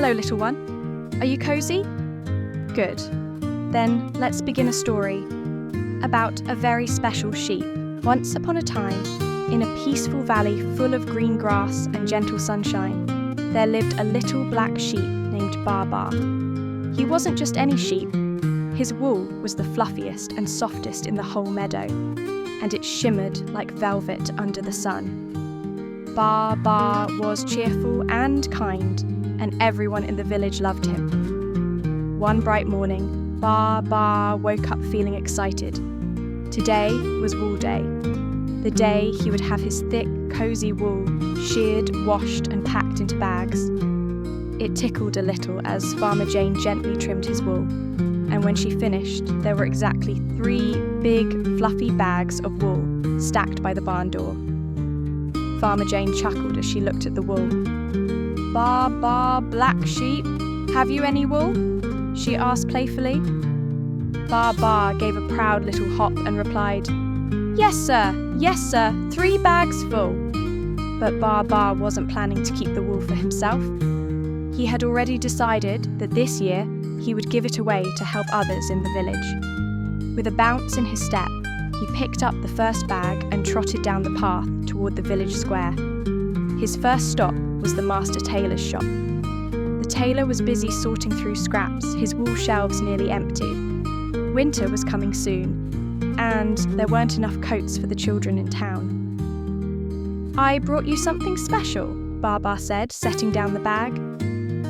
Hello, little one. Are you cozy? Good. Then let's begin a story about a very special sheep. Once upon a time, in a peaceful valley full of green grass and gentle sunshine, there lived a little black sheep named Baa Baa. He wasn't just any sheep. His wool was the fluffiest and softest in the whole meadow, and it shimmered like velvet under the sun. Baa Baa was cheerful and kind, and everyone in the village loved him. One bright morning, Baa Baa woke up feeling excited. Today was wool day, the day he would have his thick, cosy wool sheared, washed and packed into bags. It tickled a little as Farmer Jane gently trimmed his wool, and when she finished, there were exactly 3 big, fluffy bags of wool stacked by the barn door. Farmer Jane chuckled as she looked at the wool. "Baa Baa Black Sheep, have you any wool?" she asked playfully. Baa Baa gave a proud little hop and replied, yes sir, 3 bags full." But Baa Baa wasn't planning to keep the wool for himself. He had already decided that this year he would give it away to help others in the village. With a bounce in his step, he picked up the first bag and trotted down the path toward the village square. His first stop was the master tailor's shop. The tailor was busy sorting through scraps, his wool shelves nearly empty. Winter was coming soon, and there weren't enough coats for the children in town. "I brought you something special," Baa Baa said, setting down the bag.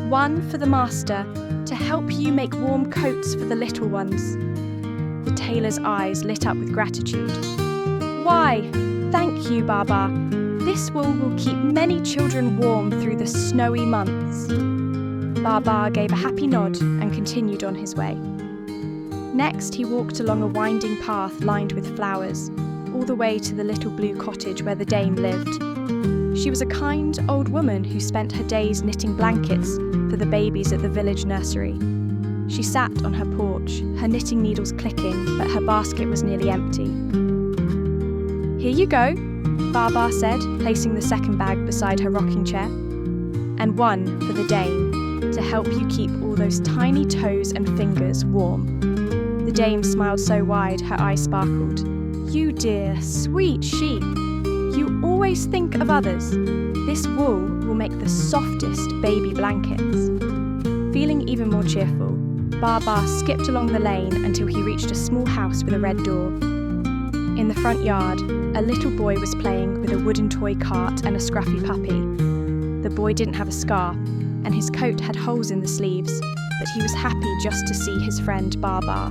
"One for the master, to help you make warm coats for the little ones." The tailor's eyes lit up with gratitude. "Why, thank you, Baa Baa. This wool will keep many children warm through the snowy months." Baa Baa gave a happy nod and continued on his way. Next, he walked along a winding path lined with flowers, all the way to the little blue cottage where the dame lived. She was a kind old woman who spent her days knitting blankets for the babies at the village nursery. She sat on her porch, her knitting needles clicking, but her basket was nearly empty. "Here you go," Baa Baa said, placing the second bag beside her rocking chair. "And one for the dame, to help you keep all those tiny toes and fingers warm." The dame smiled so wide her eyes sparkled. "You dear, sweet sheep. You always think of others. This wool will make the softest baby blankets." Feeling even more cheerful, Baa Baa skipped along the lane until he reached a small house with a red door. In the front yard, a little boy was playing with a wooden toy cart and a scruffy puppy. The boy didn't have a scarf, and his coat had holes in the sleeves, but he was happy just to see his friend Baa Baa.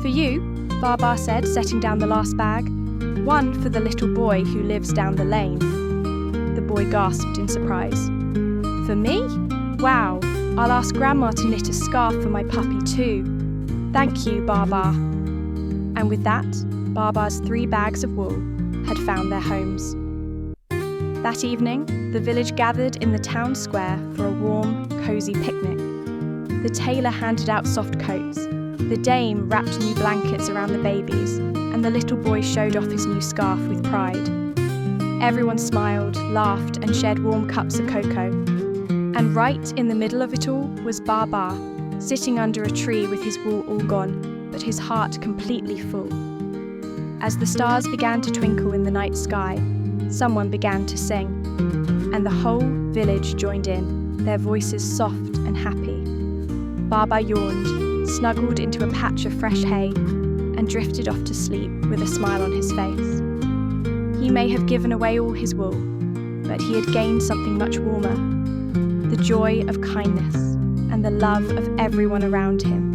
"For you," Baa Baa said, setting down the last bag. "One for the little boy who lives down the lane." The boy gasped in surprise. "For me? Wow, I'll ask Grandma to knit a scarf for my puppy too. Thank you, Baa Baa." And with that, Baa Baa's 3 bags of wool had found their homes. That evening, the village gathered in the town square for a warm, cosy picnic. The tailor handed out soft coats, the dame wrapped new blankets around the babies, and the little boy showed off his new scarf with pride. Everyone smiled, laughed, and shared warm cups of cocoa. And right in the middle of it all was Baa Baa, sitting under a tree with his wool all gone, but his heart completely full. As the stars began to twinkle in the night sky, someone began to sing, and the whole village joined in, their voices soft and happy. Baa Baa yawned, snuggled into a patch of fresh hay, and drifted off to sleep with a smile on his face. He may have given away all his wool, but he had gained something much warmer, the joy of kindness and the love of everyone around him.